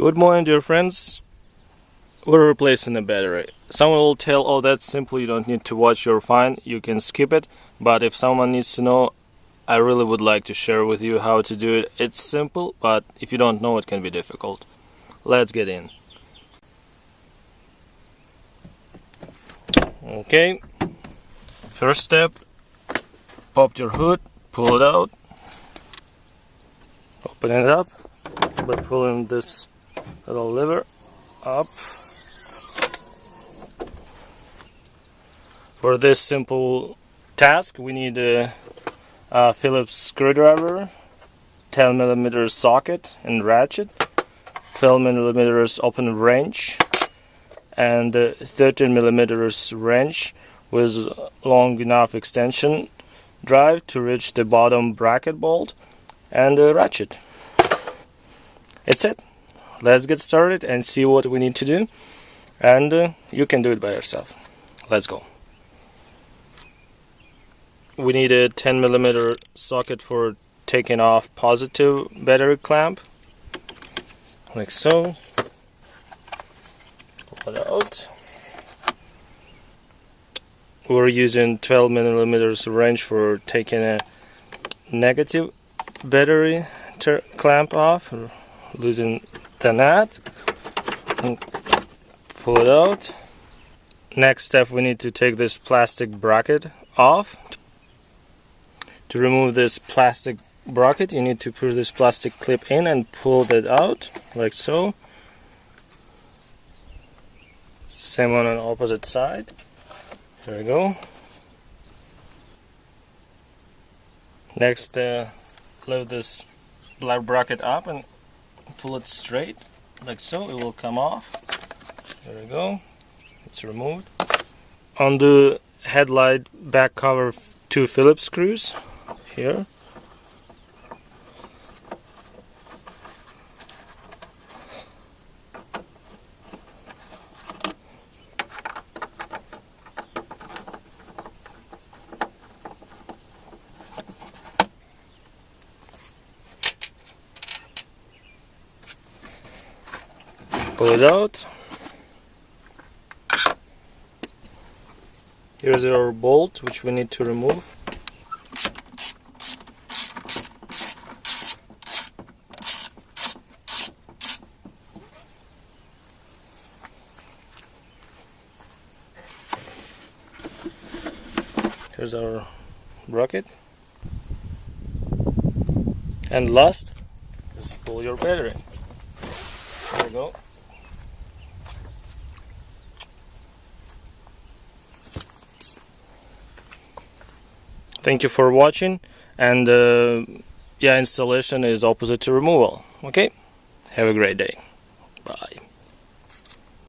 Good morning, dear friends. We're replacing the battery. Someone will tell, oh, that's simple, you don't need to watch, you're fine, you can skip it. But if someone needs to know, I really would like to share with you how to do it. It's simple, but if you don't know, it can be difficult. Let's get in. Okay, first step, pop your hood, pull it out, open it up by pulling this little lever up. For this simple task, we need a Phillips screwdriver, 10mm socket and ratchet, 12mm open wrench, and 13mm wrench with long enough extension drive to reach the bottom bracket bolt, and a ratchet. It's it. Let's get started and see what we need to do, and you can do it by yourself. Let's go. We need a 10mm socket for taking off positive battery clamp, like so. Pull it out. We're using 12mm wrench for taking a negative battery clamp off, losing the nut, and pull it out. Next step, we need to take this plastic bracket off. To remove this plastic bracket, you need to put this plastic clip in and pull that out, like so. Same on the opposite side. There we go. Next, lift this black bracket up and pull it straight, like so. It will come off. There we go. It's removed. On the headlight back cover, 2 Phillips screws here. Pull it out. Here's our bolt, which we need to remove. Here's our bracket. And last, just pull your battery. There we go. Thank you for watching, and yeah, installation is opposite to removal. Okay, have a great day. Bye.